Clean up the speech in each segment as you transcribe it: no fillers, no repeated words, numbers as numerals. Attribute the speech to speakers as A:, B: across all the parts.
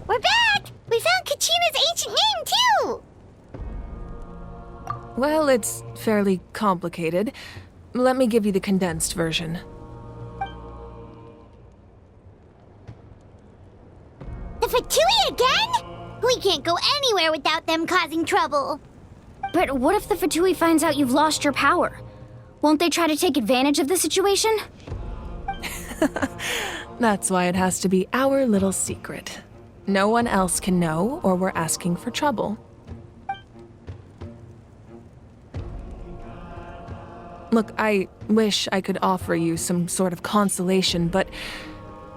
A: We're back! We found Kachina's ancient name, too!
B: Well, it's fairly complicated. Let me give you the condensed version.
A: The Fatui again? We can't go anywhere without them causing trouble.
C: But what if the Fatui finds out you've lost your power? Won't they try to take advantage of the situation?
B: That's why it has to be our little secret. No one else can know, or we're asking for trouble. Look, I wish I could offer you some sort of consolation, but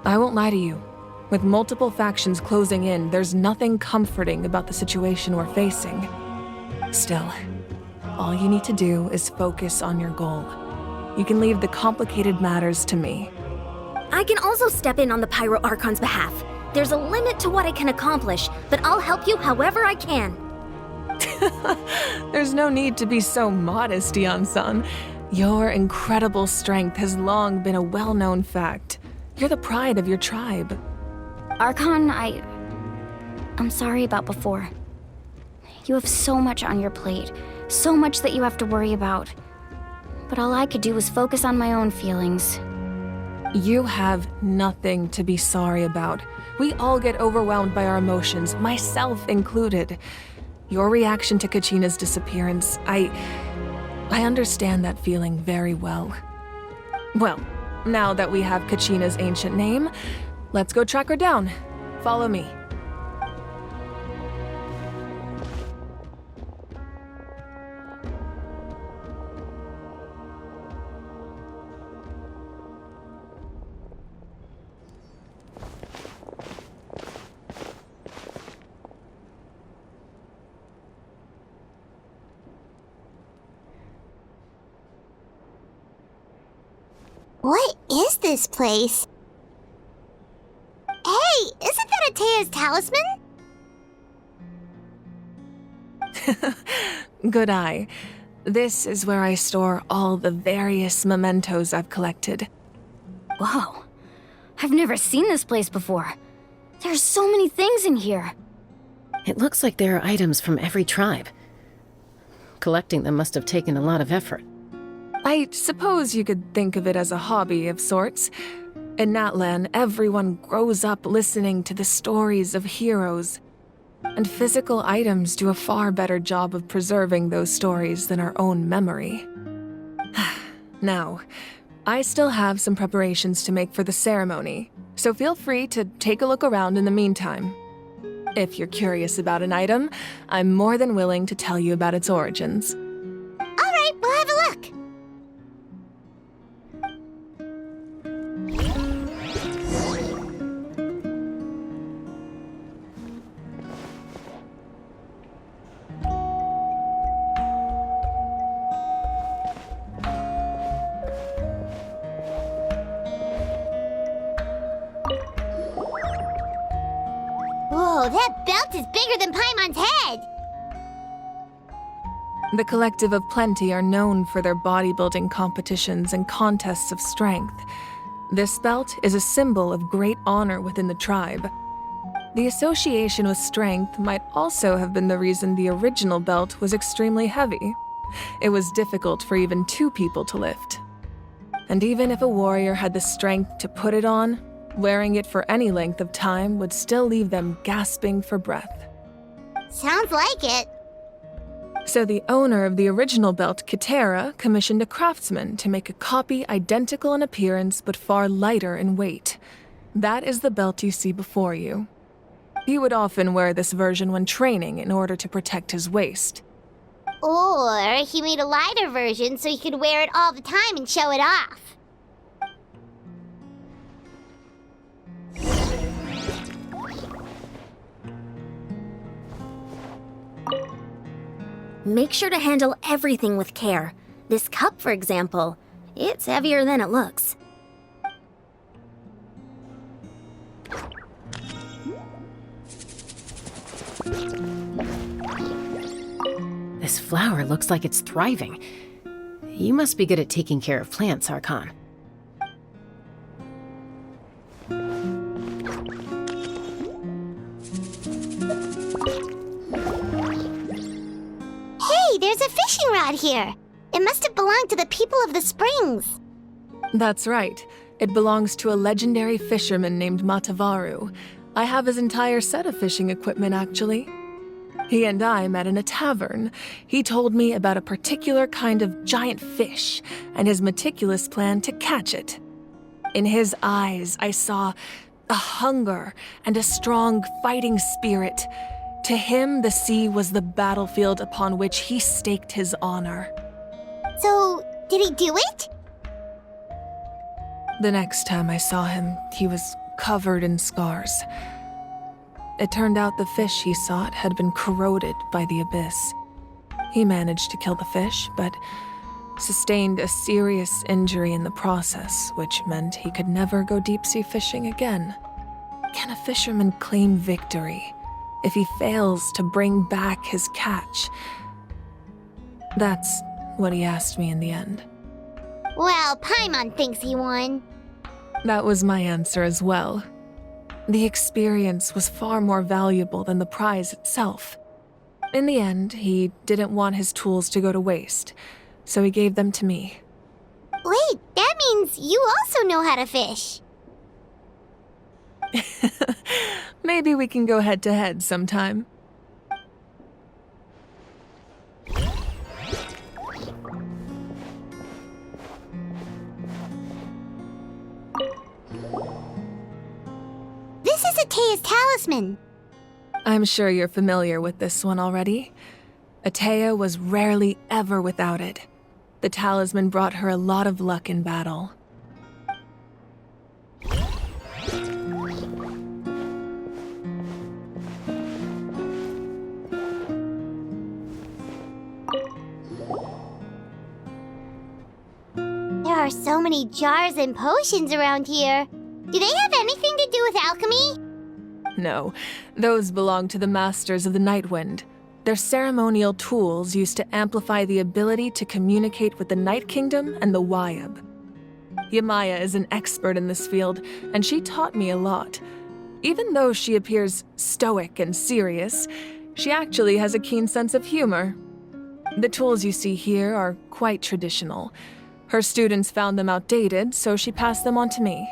B: I won't lie to you. With multiple factions closing in, there's nothing comforting about the situation we're facing. Still, all you need to do is focus on your goal. You can leave the complicated matters to me.
C: I can also step in on the Pyro Archon's behalf. There's a limit to what I can accomplish, but I'll help you however I can.
B: There's no need to be so modest, Yan-san. Your incredible strength has long been a well-known fact. You're the pride of your tribe.
C: Archon, I'm sorry about before. You have so much on your plate, so much that you have to worry about. But all I could do was focus on my own feelings.
B: You have nothing to be sorry about. We all get overwhelmed by our emotions, myself included. Your reaction to Kachina's disappearance, I understand that feeling very well. Well, now that we have Kachina's ancient name, let's go track her down. Follow me.
A: What is this place? Hey, isn't that Atea's talisman?
B: Good eye. This is where I store all the various mementos I've collected.
C: Whoa. I've never seen this place before. There's so many things in here.
D: It looks like there are items from every tribe. Collecting them must have taken a lot of effort.
B: I suppose you could think of it as a hobby of sorts. In iNatlan, everyone grows up listening to the stories of heroes. And physical items do a far better job of preserving those stories than our own memory. Now, I still have some preparations to make for the ceremony, so feel free to take a look around in the meantime. If you're curious about an item, I'm more than willing to tell you about its origins.
A: All right, we'll have a look. Whoa, that belt is bigger than Paimon's head!
B: The Collective of Plenty are known for their bodybuilding competitions and contests of strength. This belt is a symbol of great honor within the tribe. The association with strength might also have been the reason the original belt was extremely heavy. It was difficult for even 2 people to lift. And even if a warrior had the strength to put it on, wearing it for any length of time would still leave them gasping for breath.
A: Sounds like it.
B: So the owner of the original belt, Kitera, commissioned a craftsman to make a copy identical in appearance but far lighter in weight. That is the belt you see before you. He would often wear this version when training in order to protect his waist.
A: Or he made a lighter version so he could wear it all the time and show it off.
E: Make sure to handle everything with care. This cup, for example, it's heavier than it looks.
D: This flower looks like it's thriving. You must be good at taking care of plants, Archon.
A: Hey, there's a fishing rod here. It must have belonged to the people of the springs.
B: That's right. It belongs to a legendary fisherman named Matavaru. I have his entire set of fishing equipment, actually. He and I met in a tavern. He told me about a particular kind of giant fish and his meticulous plan to catch it. In his eyes, I saw a hunger and a strong fighting spirit. To him, the sea was the battlefield upon which he staked his honor.
A: So, did he do it?
B: The next time I saw him, he was covered in scars. It turned out the fish he sought had been corroded by the abyss. He managed to kill the fish, but sustained a serious injury in the process, which meant he could never go deep-sea fishing again. Can a fisherman claim victory if he fails to bring back his catch? That's what he asked me in the end.
A: Well, Paimon thinks he won.
B: That was my answer as well. The experience was far more valuable than the prize itself. In the end, he didn't want his tools to go to waste, so he gave them to me.
A: Wait, that means you also know how to fish.
B: Maybe we can go head-to-head sometime.
A: This is Atea's talisman.
B: I'm sure you're familiar with this one already. Atea was rarely ever without it. The talisman brought her a lot of luck in battle.
A: There are so many jars and potions around here. Do they have anything to do with alchemy?
B: No, those belong to the Masters of the Nightwind. They're ceremonial tools used to amplify the ability to communicate with the Night Kingdom and the Wyab. Yamaya is an expert in this field, and she taught me a lot. Even though she appears stoic and serious, she actually has a keen sense of humor. The tools you see here are quite traditional. Her students found them outdated, so she passed them on to me.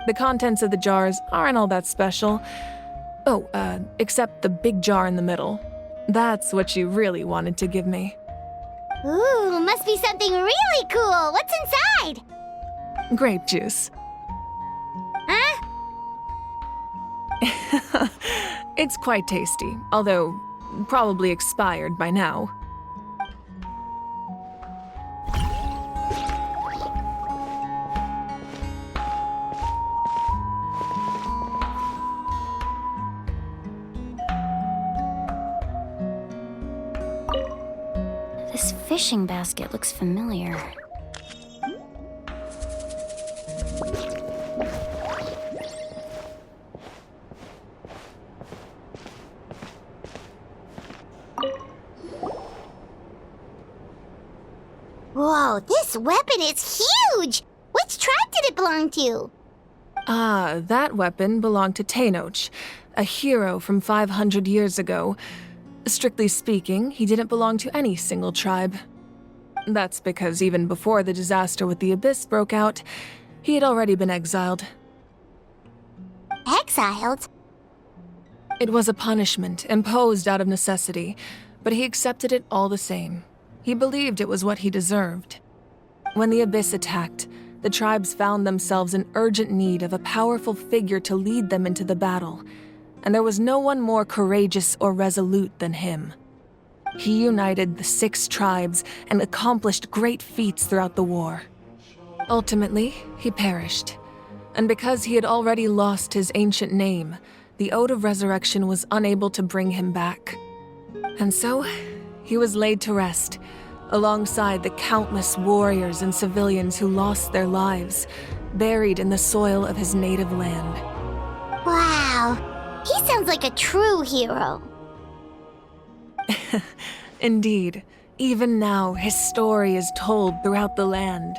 B: The contents of the jars aren't all that special, Oh, except the big jar in the middle. That's what you really wanted to give me.
A: Ooh, must be something really cool. What's inside?
B: Grape juice.
A: Huh?
B: It's quite tasty, although probably expired by now.
C: This fishing basket looks familiar.
A: Whoa, this weapon is huge! Which tribe did it belong to?
B: Ah, that weapon belonged to Tenoch, a hero from 500 years ago. Strictly speaking, he didn't belong to any single tribe. That's because even before the disaster with the Abyss broke out, he had already been exiled.
A: Exiled?
B: It was a punishment imposed out of necessity, but he accepted it all the same. He believed it was what he deserved. When the Abyss attacked, the tribes found themselves in urgent need of a powerful figure to lead them into the battle, and there was no one more courageous or resolute than him. He united the 6 tribes and accomplished great feats throughout the war. Ultimately, he perished, and because he had already lost his ancient name, the Ode of Resurrection was unable to bring him back. And so, he was laid to rest, alongside the countless warriors and civilians who lost their lives, buried in the soil of his native land.
A: Wow, he sounds like a true hero.
B: Indeed, even now his story is told throughout the land.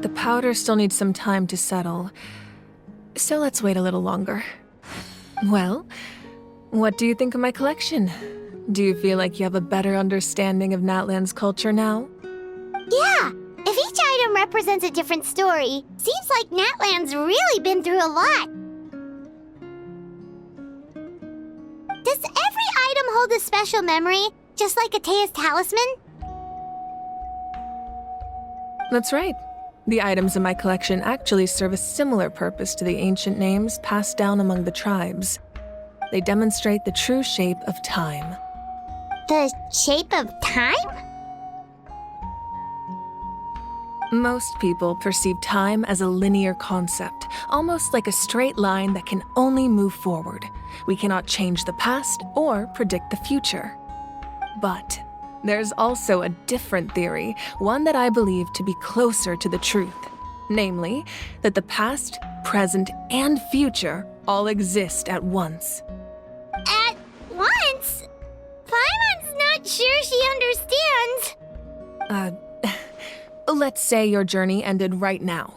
B: The powder still needs some time to settle, so let's wait a little longer. Well, what do you think of my collection? Do you feel like you have a better understanding of Natlan's culture now?
A: Yeah, if each item represents a different story, seems like Natlan's really been through a lot. Does every item hold a special memory, just like Atea's talisman?
B: That's right. The items in my collection actually serve a similar purpose to the ancient names passed down among the tribes. They demonstrate the true shape of time.
A: The shape of time?
B: Most people perceive time as a linear concept, almost like a straight line that can only move forward. We cannot change the past or predict the future. But there's also a different theory, one that I believe to be closer to the truth. Namely, that the past, present, and future all exist at once.
A: At once? Paimon's not
B: Let's say your journey ended right now.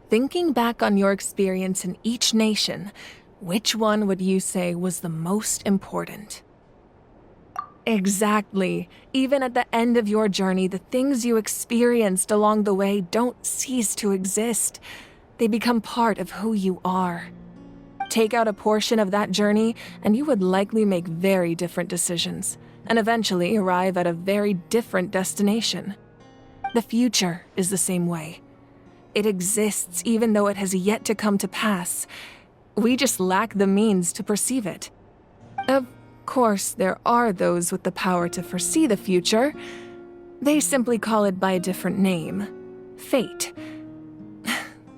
B: Thinking back on your experience in each nation, which one would you say was the most important? Exactly. Even at the end of your journey, the things you experienced along the way don't cease to exist. They become part of who you are. Take out a portion of that journey, and you would likely make very different decisions, and eventually arrive at a very different destination. The future is the same way. It exists even though it has yet to come to pass. We just lack the means to perceive it. Of course, there are those with the power to foresee the future. They simply call it by a different name. Fate.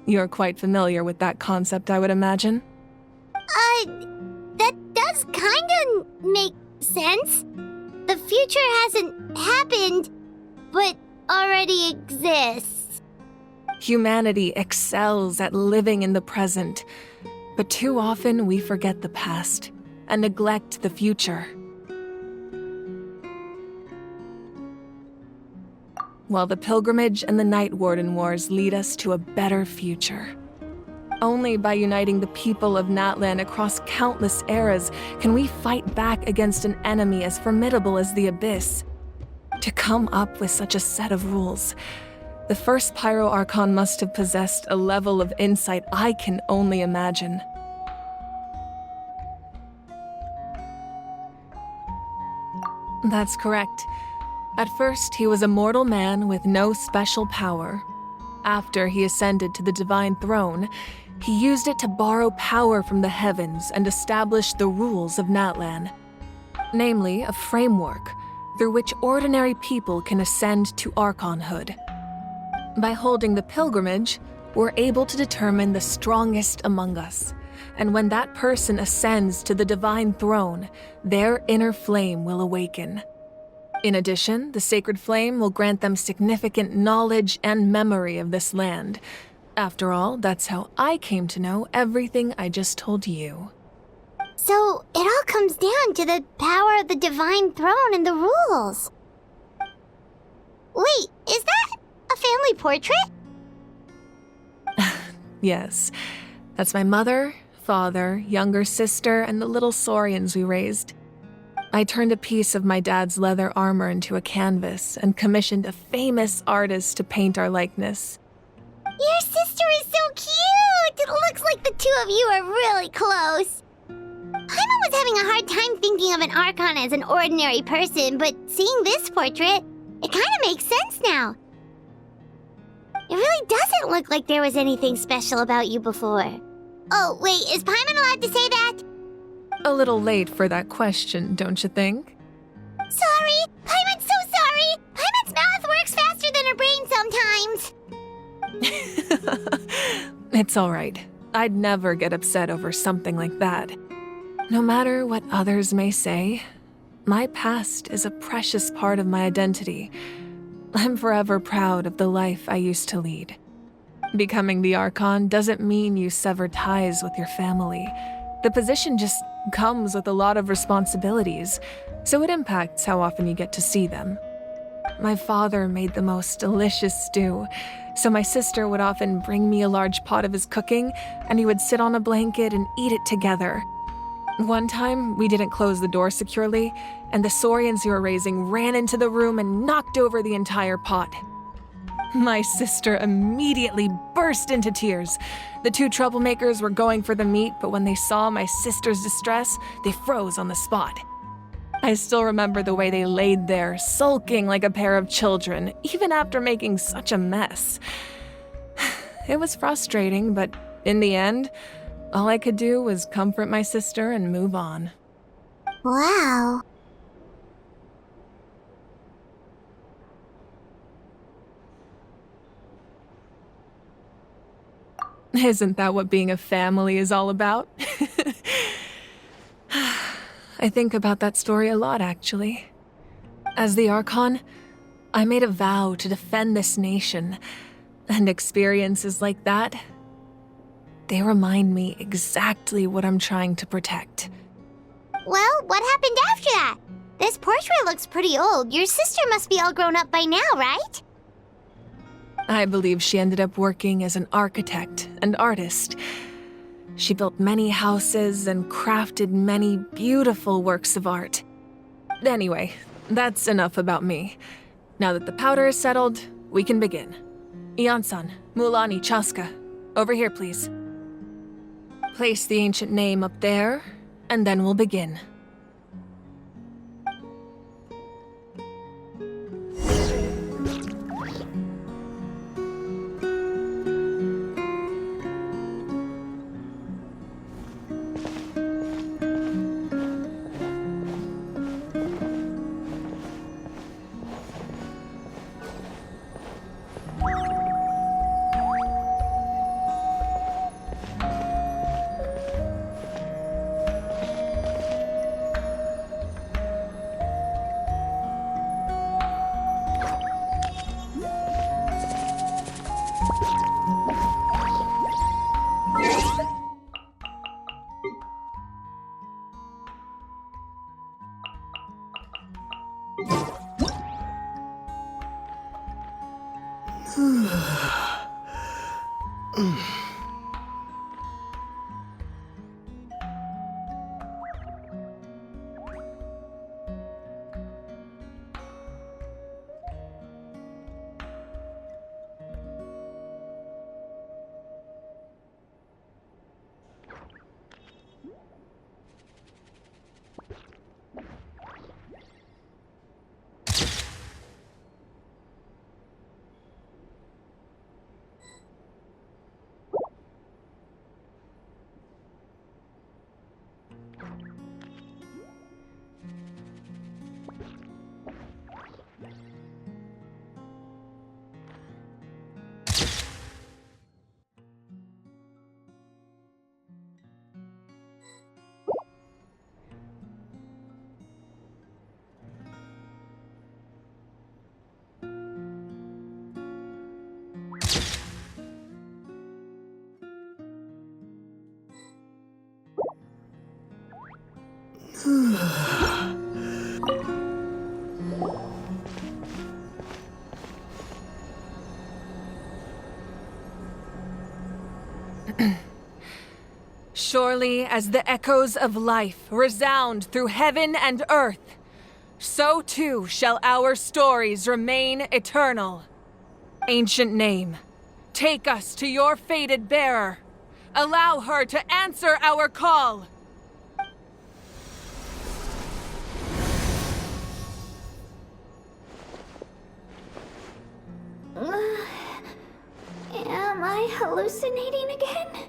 B: You're quite familiar with that concept, I would imagine.
A: That does kinda make sense. The future hasn't happened, but already exists.
B: Humanity excels at living in the present, but too often we forget the past and neglect the future. While the pilgrimage and the Night Warden Wars lead us to a better future. Only by uniting the people of Natlan across countless eras can we fight back against an enemy as formidable as the Abyss. To come up with such a set of rules, the first Pyro Archon must have possessed a level of insight I can only imagine. That's correct. At first, he was a mortal man with no special power. After he ascended to the divine throne, he used it to borrow power from the heavens and establish the rules of Natlan. Namely, a framework through which ordinary people can ascend to Archonhood. By holding the pilgrimage, we're able to determine the strongest among us. And when that person ascends to the divine throne, their inner flame will awaken. In addition, the sacred flame will grant them significant knowledge and memory of this land. After all, that's how I came to know everything I just told you.
A: So, it all comes down to the power of the divine throne and the rules. Wait, is that a family portrait?
B: Yes, that's my mother, father, younger sister, and the little saurians we raised. I turned a piece of my dad's leather armor into a canvas and commissioned a famous artist to paint our likeness.
A: Your sister is so cute! It looks like the two of you are really close. Paimon was having a hard time thinking of an Archon as an ordinary person, but seeing this portrait, it kind of makes sense now. It really doesn't look like there was anything special about you before. Oh, wait, is Paimon allowed to say that?
B: A little late for that question, don't you think?
A: Sorry! Paimon's so sorry! Paimon's mouth works faster than her brain sometimes!
B: It's all right. I'd never get upset over something like that. No matter what others may say, my past is a precious part of my identity. I'm forever proud of the life I used to lead. Becoming the Archon doesn't mean you sever ties with your family. The position just comes with a lot of responsibilities, so it impacts how often you get to see them. My father made the most delicious stew, so my sister would often bring me a large pot of his cooking, and we would sit on a blanket and eat it together. One time, we didn't close the door securely, and the saurians we were raising ran into the room and knocked over the entire pot. My sister immediately burst into tears. The two troublemakers were going for the meat, but when they saw my sister's distress, they froze on the spot. I still remember the way they laid there, sulking like a pair of children, even after making such a mess. It was frustrating, but in the end, all I could do was comfort my sister and move on.
A: Wow.
B: Isn't that what being a family is all about? I think about that story a lot, actually. As the Archon, I made a vow to defend this nation, and experiences like that, they remind me exactly what I'm trying to protect.
A: Well, what happened after that? This portrait looks pretty old. Your sister must be all grown up by now, right?
B: I believe she ended up working as an architect and artist. She built many houses and crafted many beautiful works of art. Anyway, that's enough about me. Now that the powder is settled, we can begin. Ian-san, Mulani, Chaska, over here, please. Place the ancient name up there, and then we'll begin. Surely as the echoes of life resound through heaven and earth, so too shall our stories remain eternal. Ancient name, take us to your fated bearer. Allow her to answer our call.
A: Am I hallucinating again?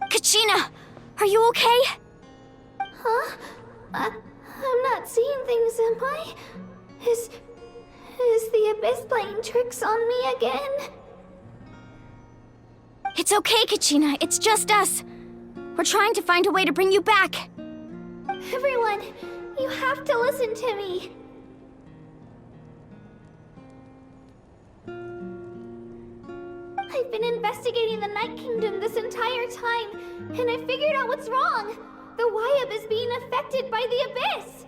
C: Kachina! Are you okay?
A: Huh? I'm not seeing things, am I? Is the Abyss playing tricks on me again?
C: It's okay, Kachina. It's just us. We're trying to find a way to bring you back.
A: Everyone, you have to listen to me. I've been investigating the Night Kingdom this entire time, and I figured out what's wrong. The Wyab is being affected by the Abyss.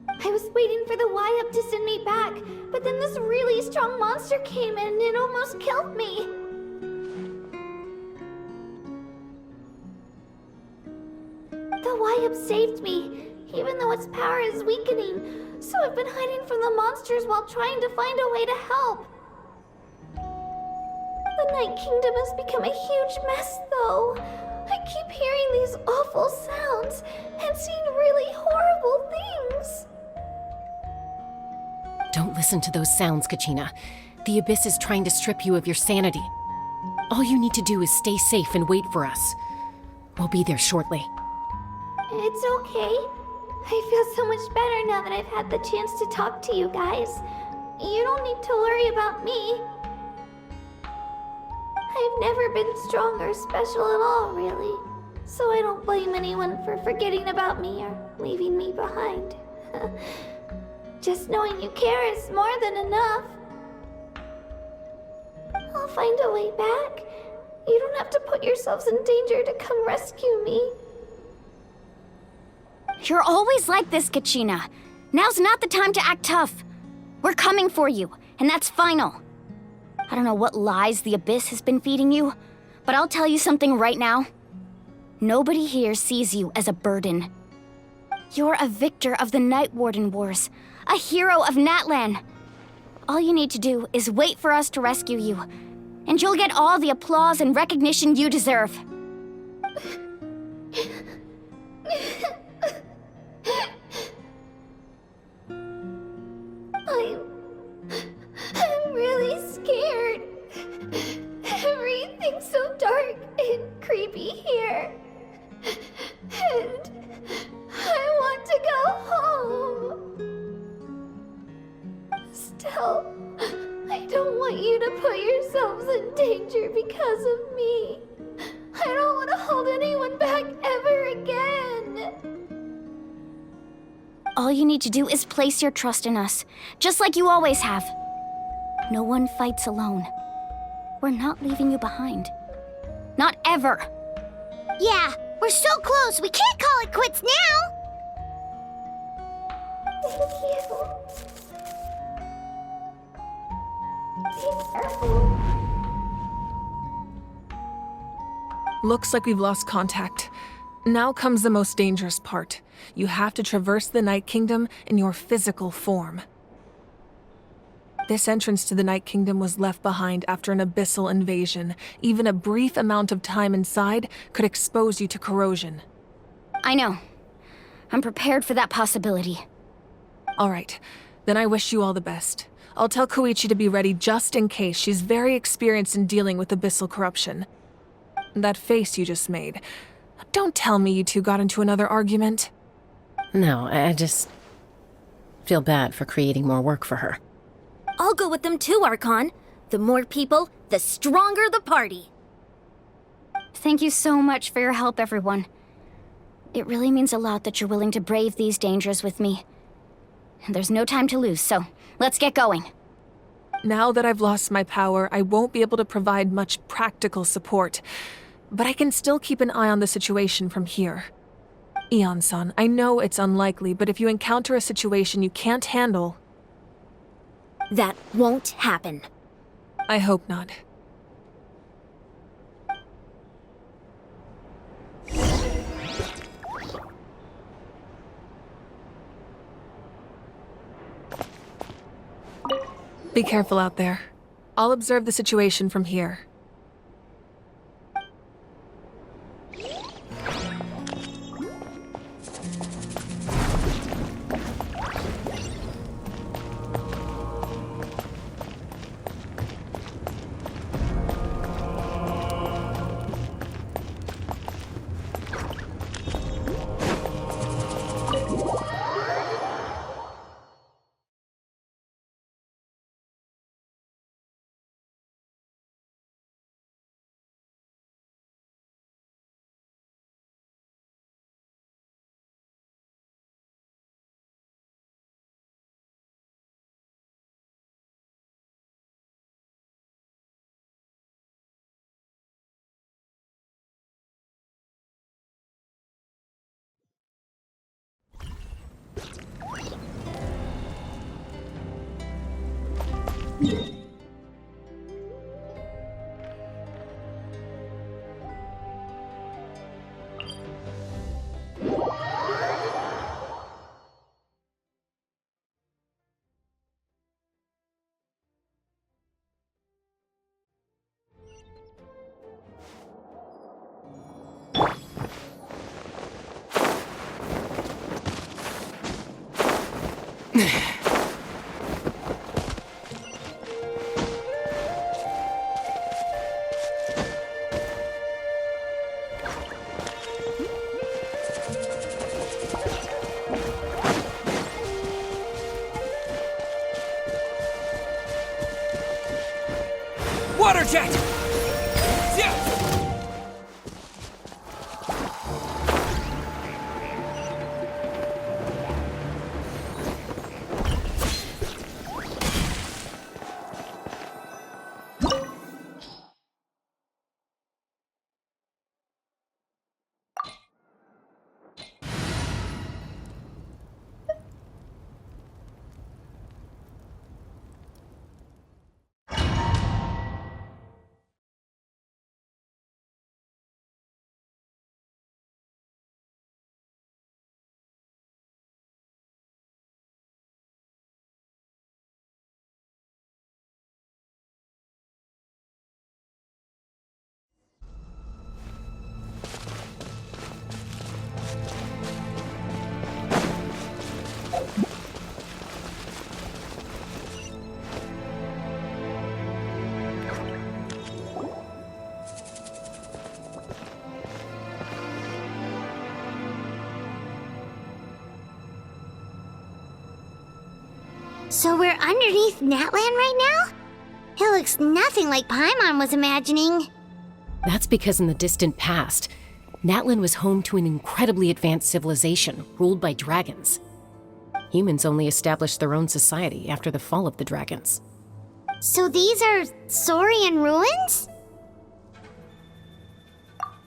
A: I was waiting for the Wyab to send me back, but then this really strong monster came in and it almost killed me. The Wyab saved me, even though its power is weakening, so I've been hiding from the monsters while trying to find a way to help. The Night Kingdom has become a huge mess, though. I keep hearing these awful sounds and seeing really horrible things.
D: Don't listen to those sounds, Kachina. The Abyss is trying to strip you of your sanity. All you need to do is stay safe and wait for us. We'll be there shortly.
A: It's okay. I feel so much better now that I've had the chance to talk to you guys. You don't need to worry about me. I've never been strong or special at all, really. So I don't blame anyone for forgetting about me or leaving me behind. Just knowing you care is more than enough. I'll find a way back. You don't have to put yourselves in danger to come rescue me.
C: You're always like this, Kachina. Now's not the time to act tough. We're coming for you, and that's final. I don't know what lies the Abyss has been feeding you, but I'll tell you something right now. Nobody here sees you as a burden. You're a victor of the Night Warden Wars, a hero of Natlan. All you need to do is wait for us to rescue you, and you'll get all the applause and recognition you deserve.
A: I'm really scared. Everything's so dark and creepy here. And I want to go home. Still, I don't want you to put yourselves in danger because of me. I don't want to hold anyone back ever again.
C: All you need to do is place your trust in us, just like you always have. No one fights alone. We're not leaving you behind. Not ever.
A: Yeah, we're so close. We can't call it quits now. Thank you. Be careful.
B: Looks like we've lost contact. Now comes the most dangerous part. You have to traverse the Night Kingdom in your physical form. This entrance to the Night Kingdom was left behind after an abyssal invasion. Even a brief amount of time inside could expose you to corrosion.
C: I know. I'm prepared for that possibility.
B: All right, then I wish you all the best. I'll tell Koichi to be ready just in case. She's very experienced in dealing with abyssal corruption. That face you just made. Don't tell me you two got into another argument.
D: No, I just feel bad for creating more work for her.
E: I'll go with them too, Archon. The more people, the stronger the party.
C: Thank you so much for your help, everyone. It really means a lot that you're willing to brave these dangers with me. And there's no time to lose, so let's get going.
B: Now that I've lost my power, I won't be able to provide much practical support. But I can still keep an eye on the situation from here. Eon-san, I know it's unlikely, but if you encounter a situation you can't handle...
E: That won't happen.
B: I hope not. Be careful out there. I'll observe the situation from here.
F: Water jet! Yeah.
A: So we're underneath Natlan right now? It looks nothing like Paimon was imagining.
D: That's because in the distant past, Natlan was home to an incredibly advanced civilization ruled by dragons. Humans only established their own society after the fall of the dragons.
A: So these are Saurian ruins?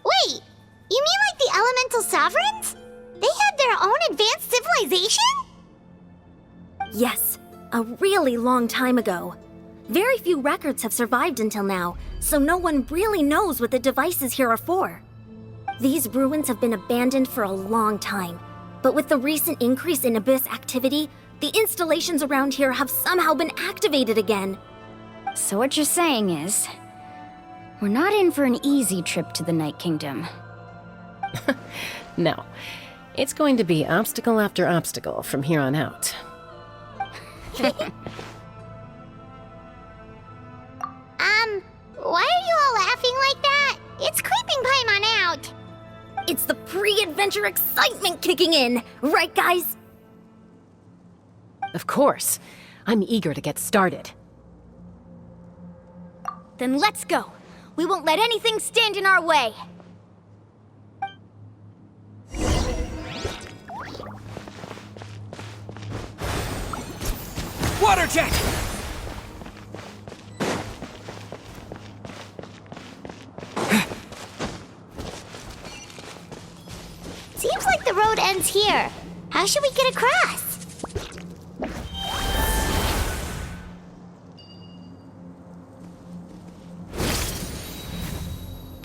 A: Wait, you mean like the elemental sovereigns? They had their own advanced civilization?
E: Yes, a really long time ago. Very few records have survived until now, so no one really knows what the devices here are for. These ruins have been abandoned for a long time, but with the recent increase in Abyss activity, the installations around here have somehow been activated again.
C: So what you're saying is, we're not in for an easy trip to the Night Kingdom.
D: No, it's going to be obstacle after obstacle from here on out.
A: Why are you all laughing like that? It's creeping Paimon out.
E: It's the pre-adventure excitement kicking in, right guys?
D: Of course. I'm eager to get started.
C: Then let's go. We won't let anything stand in our way.
F: Water jet!
A: Seems like the road ends here. How should we get across?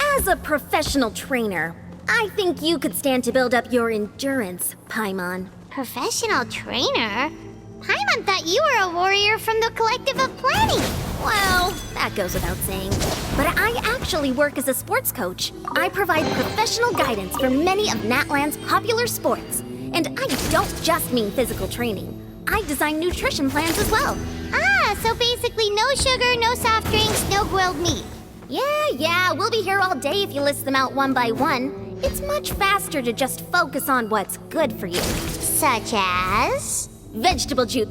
E: As a professional trainer, I think you could stand to build up your endurance, Paimon.
A: Professional trainer? Paimon thought you were a warrior from the Collective of Planning.
E: Well, that goes without saying. But I actually work as a sports coach. I provide professional guidance for many of Natlan's popular sports. And I don't just mean physical training. I design nutrition plans as well.
A: Ah, so basically no sugar, no soft drinks, no grilled meat.
E: Yeah, we'll be here all day if you list them out one by one. It's much faster to just focus on what's good for you.
A: Such as?
E: Vegetable juice.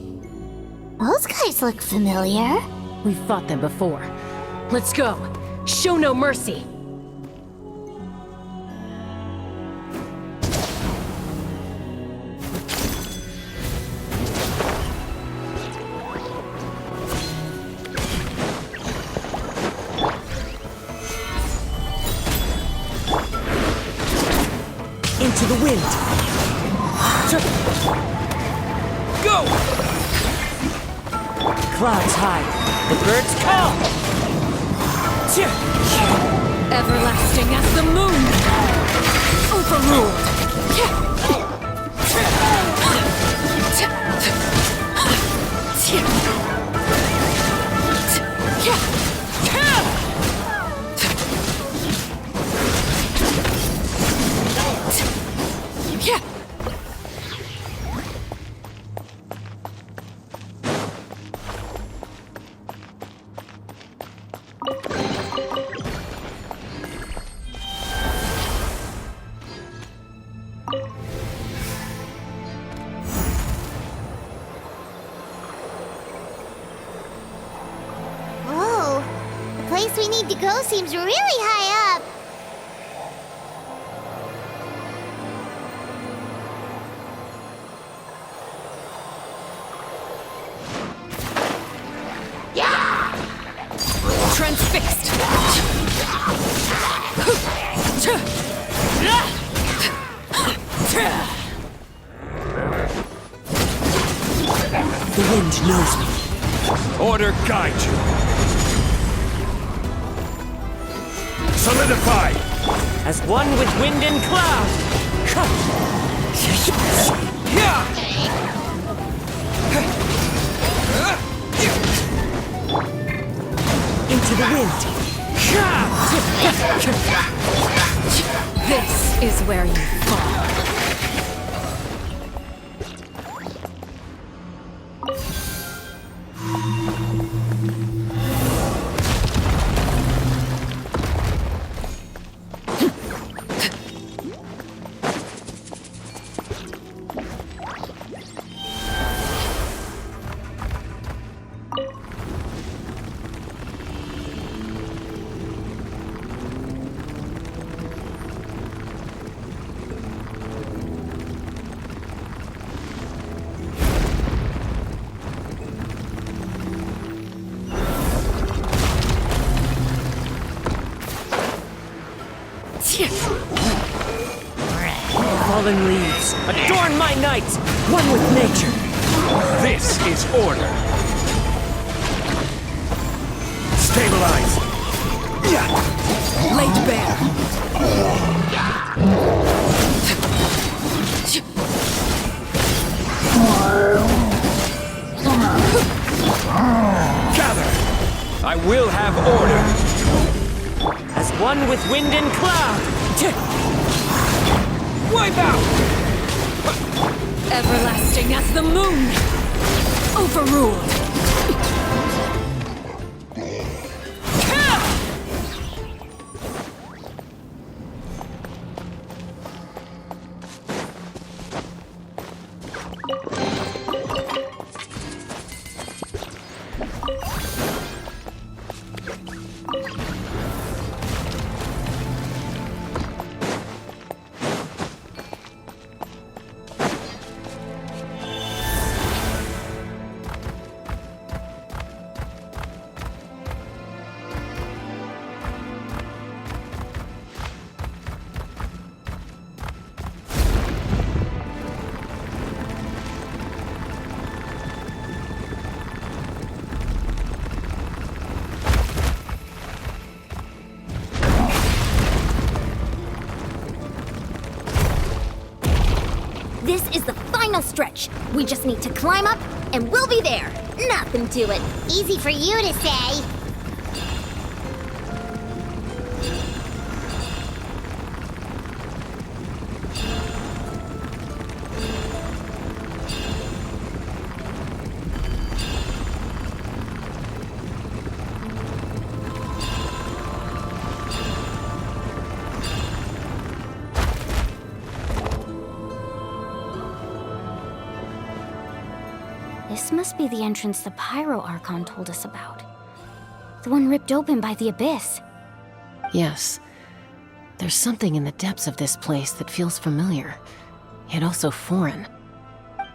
A: Those guys look familiar.
D: We've fought them before. Let's go. Show no mercy.
G: Into the wind.
F: Go!
G: Clouds high. The birds call.
D: Everlasting as the moon. Overruled.
A: Whoa, the place we need to go seems really high up.
D: Transfixed.
G: The wind knows me.
F: Order guide you. Solidify!
G: As one with wind and cloud. Into the wind.
D: This is where you fall.
G: Fallen leaves, adorn my night! One with nature!
F: This is order. Stabilize.
G: Laid bare!
F: Gather. I will have order.
G: As one with wind and cloud!
F: Wipe out.
B: Everlasting as the moon! Overruled!
E: This is the final stretch. We just need to climb up, and we'll be there. Nothing to it.
A: Easy for you to say.
C: This must be the entrance the Pyro Archon told us about. The one ripped open by the Abyss.
D: Yes. There's something in the depths of this place that feels familiar, yet also foreign.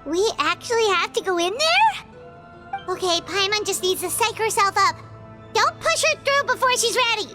A: We actually have to go in there? Okay, Paimon just needs to psych herself up. Don't push her through before she's ready.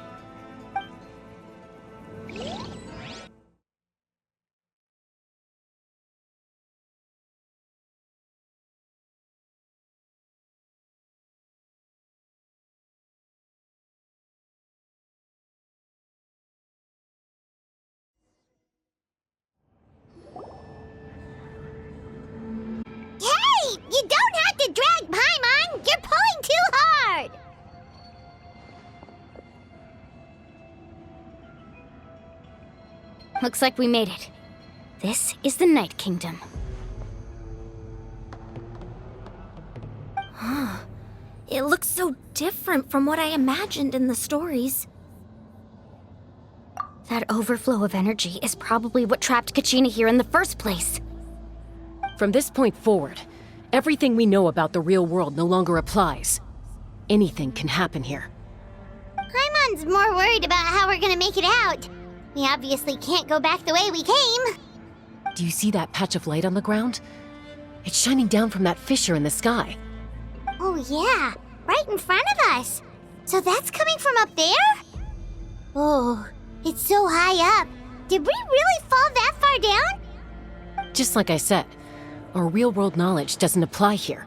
A: Hey! You don't have to drag Paimon! You're pulling too hard!
C: Looks like we made it. This is the Night Kingdom.
E: It looks so different from what I imagined in the stories.
C: That overflow of energy is probably what trapped Kachina here in the first place.
D: From this point forward, everything we know about the real world no longer applies. Anything can happen here.
A: Paimon's more worried about how we're gonna make it out. We obviously can't go back the way we came.
D: Do you see that patch of light on the ground? It's shining down from that fissure in the sky.
A: Oh yeah, right in front of us. So that's coming from up there? Oh, it's so high up. Did we really fall that far down?
D: Just like I said, our real-world knowledge doesn't apply here.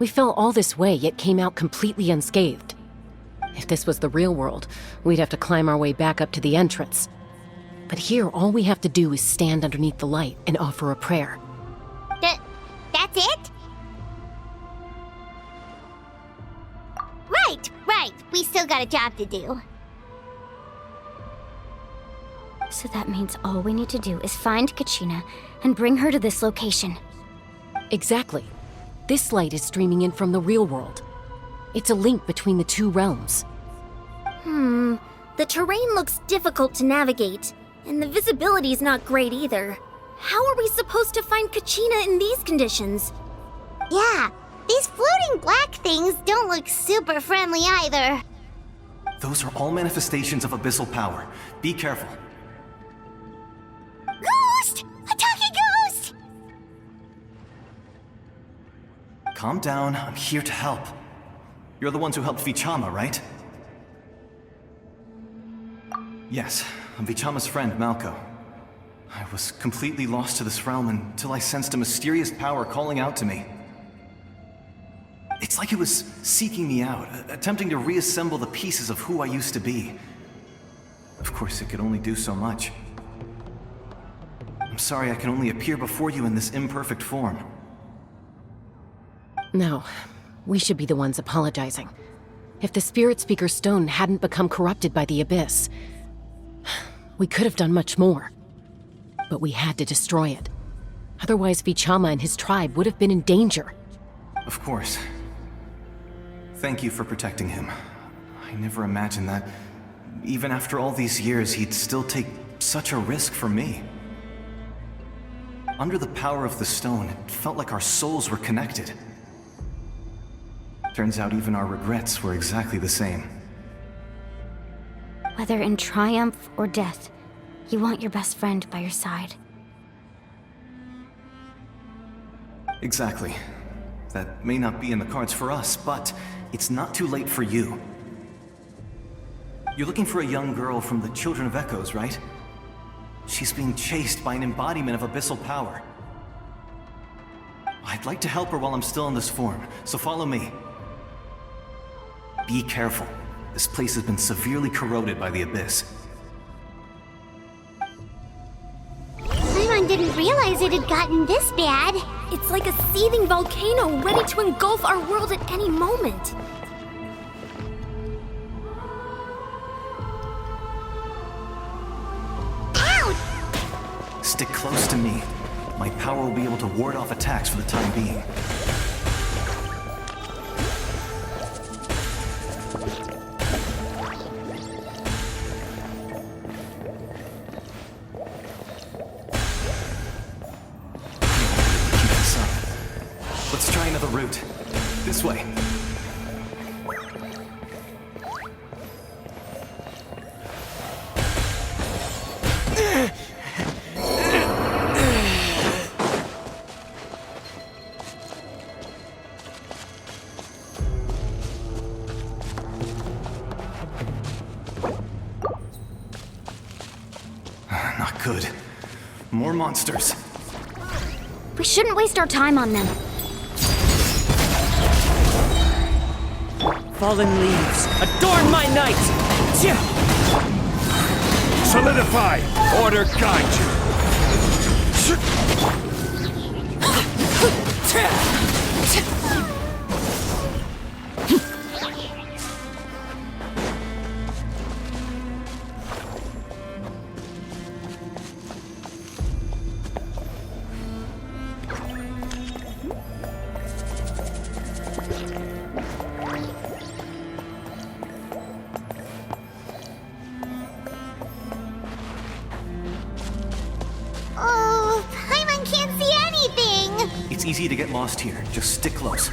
D: We fell all this way, yet came out completely unscathed. If this was the real world, we'd have to climb our way back up to the entrance. But here, all we have to do is stand underneath the light and offer a prayer.
A: That's it? Right. We still got a job to do.
C: So that means all we need to do is find Kachina and bring her to this location.
D: Exactly. This light is streaming in from the real world. It's a link between the two realms.
E: The terrain looks difficult to navigate, and the visibility's not great either. How are we supposed to find Kachina in these conditions?
A: Yeah, these floating black things don't look super friendly either.
H: Those are all manifestations of abyssal power. Be careful.
A: Ghost! A talking ghost!
H: Calm down, I'm here to help. You're the ones who helped Vichama, right? Yes, I'm Vichama's friend, Malko. I was completely lost to this realm until I sensed a mysterious power calling out to me. It's like it was seeking me out, attempting to reassemble the pieces of who I used to be. Of course, it could only do so much. I'm sorry I can only appear before you in this imperfect form.
D: No, we should be the ones apologizing. If the Spirit Speaker Stone hadn't become corrupted by the Abyss, we could have done much more. But we had to destroy it. Otherwise, Vichama and his tribe would have been in danger.
H: Of course. Thank you for protecting him. I never imagined that, even after all these years, he'd still take such a risk for me. Under the power of the stone, it felt like our souls were connected. Turns out even our regrets were exactly the same.
C: Whether in triumph or death, you want your best friend by your side.
H: Exactly. That may not be in the cards for us, but it's not too late for you. You're looking for a young girl from the Children of Echoes, right? She's being chased by an embodiment of abyssal power. I'd like to help her while I'm still in this form, so follow me. Be careful. This place has been severely corroded by the Abyss.
A: Paimon didn't realize it had gotten this bad.
E: It's like a seething volcano ready to engulf our world at any moment.
A: Ouch!
H: Stick close to me. My power will be able to ward off attacks for the time being. Keep this up. Let's try another route. This way. Not good. More monsters.
C: We shouldn't waste our time on them.
G: Fallen leaves, adorn my night!
F: Solidify! Order guide you!
A: Oh, Paimon can't see anything!
H: It's easy to get lost here. Just stick close.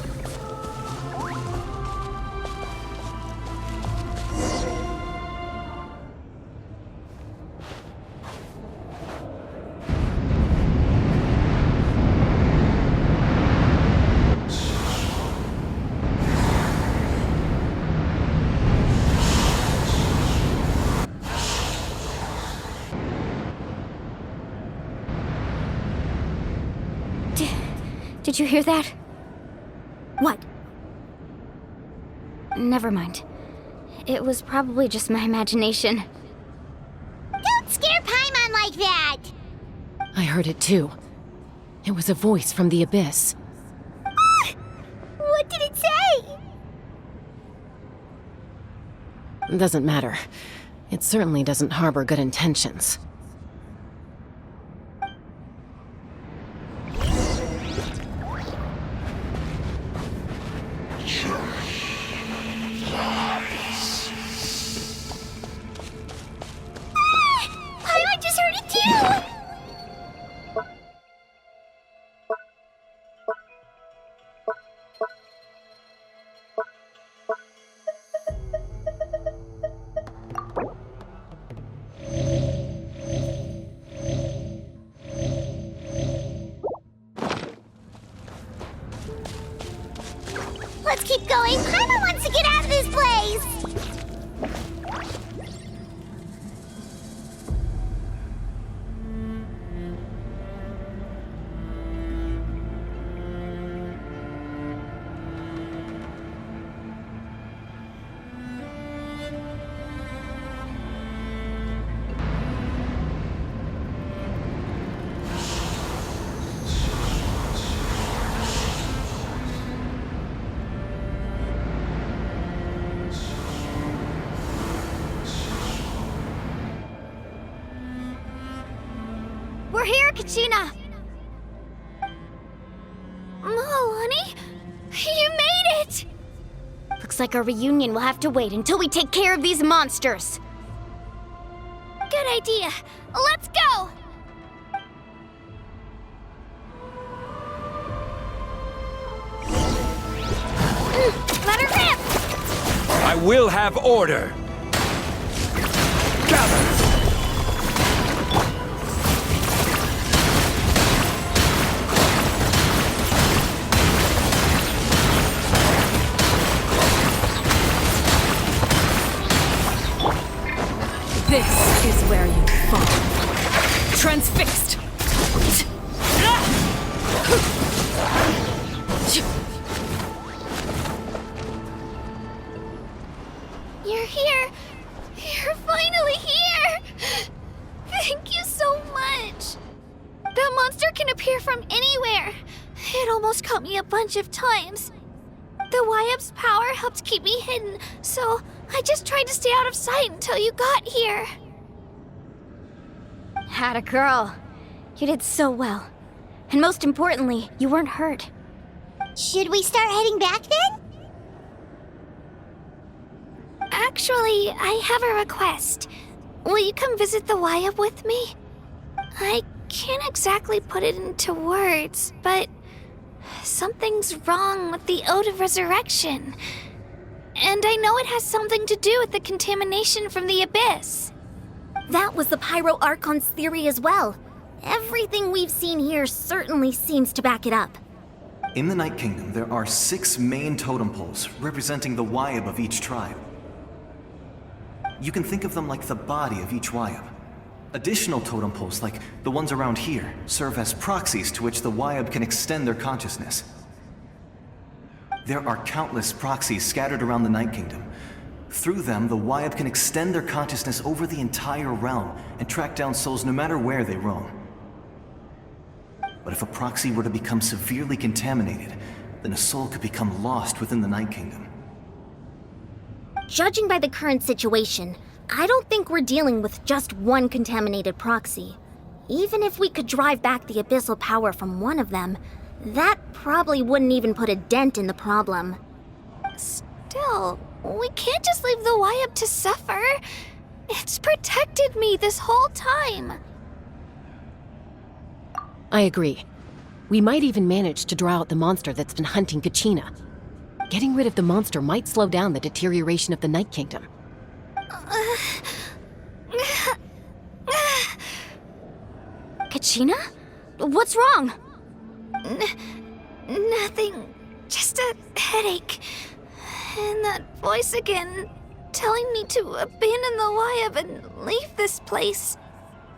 C: Did you hear that?
E: What?
C: Never mind. It was probably just my imagination.
A: Don't scare Paimon like that!
D: I heard it too. It was a voice from the Abyss.
A: What did it say?
D: Doesn't matter. It certainly doesn't harbor good intentions.
A: Paimon just heard it too! Let's keep going. Paimon wants to get out of this place!
C: Kachina! Alani? You made it! Looks like our reunion will have to wait until we take care of these monsters. Good idea. Let's go! Let her rip!
F: I will have order! Gather!
D: This is where you fall. Transfixed!
C: You're here! You're finally here! Thank you so much! That monster can appear from anywhere. It almost caught me a bunch of times. The Wyab's power helped keep me hidden, so I just tried to stay out of sight until you got here. Had a girl. You did so well. And most importantly, you weren't hurt.
A: Should we start heading back then?
C: Actually, I have a request. Will you come visit the Wyab with me? I can't exactly put it into words, but something's wrong with the Ode of Resurrection. And I know it has something to do with the contamination from the Abyss.
E: That was the Pyro Archon's theory as well. Everything we've seen here certainly seems to back it up.
H: In the Night Kingdom, there are 6 main totem poles representing the Wyab of each tribe. You can think of them like the body of each Wyab. Additional totem poles, like the ones around here, serve as proxies to which the Wyab can extend their consciousness. There are countless proxies scattered around the Night Kingdom. Through them, the Wyab can extend their consciousness over the entire realm and track down souls no matter where they roam. But if a proxy were to become severely contaminated, then a soul could become lost within the Night Kingdom.
E: Judging by the current situation, I don't think we're dealing with just one contaminated proxy. Even if we could drive back the abyssal power from one of them, that probably wouldn't even put a dent in the problem.
C: Still, we can't just leave the Wyab to suffer. It's protected me this whole time.
D: I agree. We might even manage to draw out the monster that's been hunting Kachina. Getting rid of the monster might slow down the deterioration of the Night Kingdom.
C: Kachina? What's wrong? Nothing. Just a headache. And that voice again, telling me to abandon the Wyab and leave this place.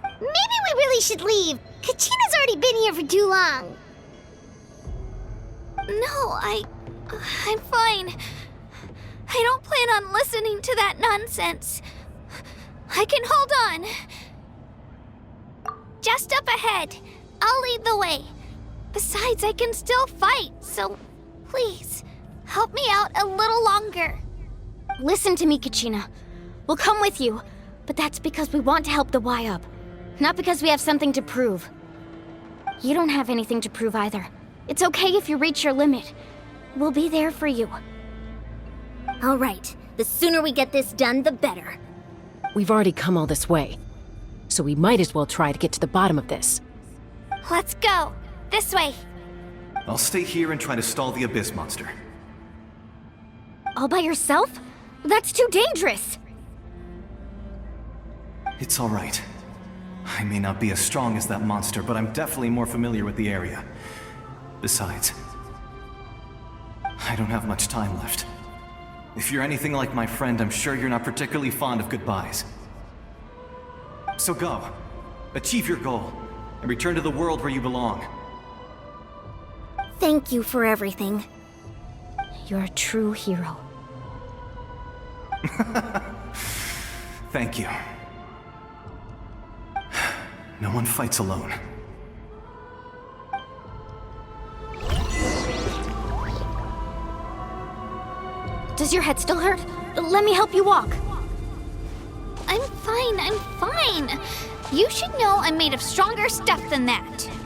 A: Maybe we really should leave. Kachina's already been here for too long.
C: No, I'm fine. I don't plan on listening to that nonsense. I can hold on. Just up ahead. I'll lead the way. Besides, I can still fight, so please, help me out a little longer. Listen to me, Kachina. We'll come with you, but that's because we want to help the Wyab, not because we have something to prove. You don't have anything to prove either. It's okay if you reach your limit. We'll be there for you.
E: All right, the sooner we get this done, the better.
D: We've already come all this way, so we might as well try to get to the bottom of this.
C: Let's go. This way.
H: I'll stay here and try to stall the Abyss monster.
C: All by yourself? That's too dangerous.
H: It's all right. I may not be as strong as that monster, but I'm definitely more familiar with the area. Besides, I don't have much time left. If you're anything like my friend, I'm sure you're not particularly fond of goodbyes. So go. Achieve your goal, and return to the world where you belong.
E: Thank you for everything.
C: You're a true hero.
H: Thank you. No one fights alone.
C: Does your head still hurt? Let me help you walk. I'm fine.
A: You should know I'm made of stronger stuff than that.